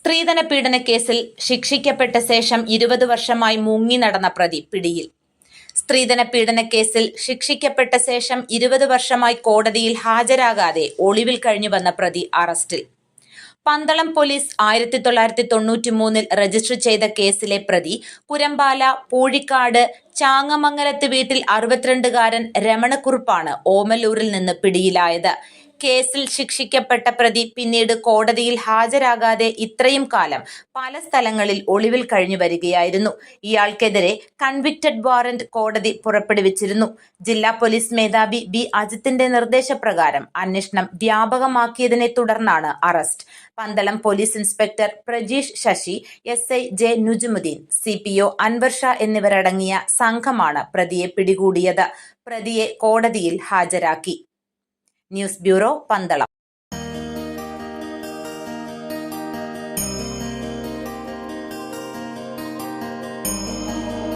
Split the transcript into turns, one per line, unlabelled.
സ്ത്രീധന പീഡന കേസിൽ ശിക്ഷിക്കപ്പെട്ട ശേഷം 20 വർഷമായി മുങ്ങി നടന്ന പ്രതി പിടിയിൽ. സ്ത്രീധന പീഡന കേസിൽ ശിക്ഷിക്കപ്പെട്ട ശേഷം 20 വർഷമായി കോടതിയിൽ ഹാജരാകാതെ ഒളിവിൽ കഴിഞ്ഞുവന്ന പ്രതി അറസ്റ്റിൽ. പന്തളം പോലീസ് 1993 രജിസ്റ്റർ ചെയ്ത കേസിലെ പ്രതി കുരമ്പാല പൂഴിക്കാട് ചാങ്ങമംഗലത്ത് വീട്ടിൽ 62-കാരൻ രമണക്കുറുപ്പാണ് ഓമല്ലൂരിൽ നിന്ന് പിടിയിലായത്. കേസിൽ ശിക്ഷിക്കപ്പെട്ട പ്രതി പിന്നീട് കോടതിയിൽ ഹാജരാകാതെ ഇത്രയും കാലം പല സ്ഥലങ്ങളിൽ ഒളിവിൽ കഴിഞ്ഞു വരികയായിരുന്നു. ഇയാൾക്കെതിരെ കൺവിക്റ്റഡ് വാറന്റ് കോടതി പുറപ്പെടുവിച്ചിരുന്നു. ജില്ലാ പോലീസ് മേധാവി ബി അജിത്തിന്റെ നിർദ്ദേശപ്രകാരം അന്വേഷണം വ്യാപകമാക്കിയതിനെ തുടർന്നാണ് arrest. Pandalam police inspector Prajeesh Sasi, SI J Nujumudheen, CPO Anwar Shah എന്നിവരടങ്ങിയ സംഘമാണ് പ്രതിയെ പിടികൂടിയത്. പ്രതിയെ കോടതിയിൽ ഹാജരാക്കി. News bureau, Pandalam.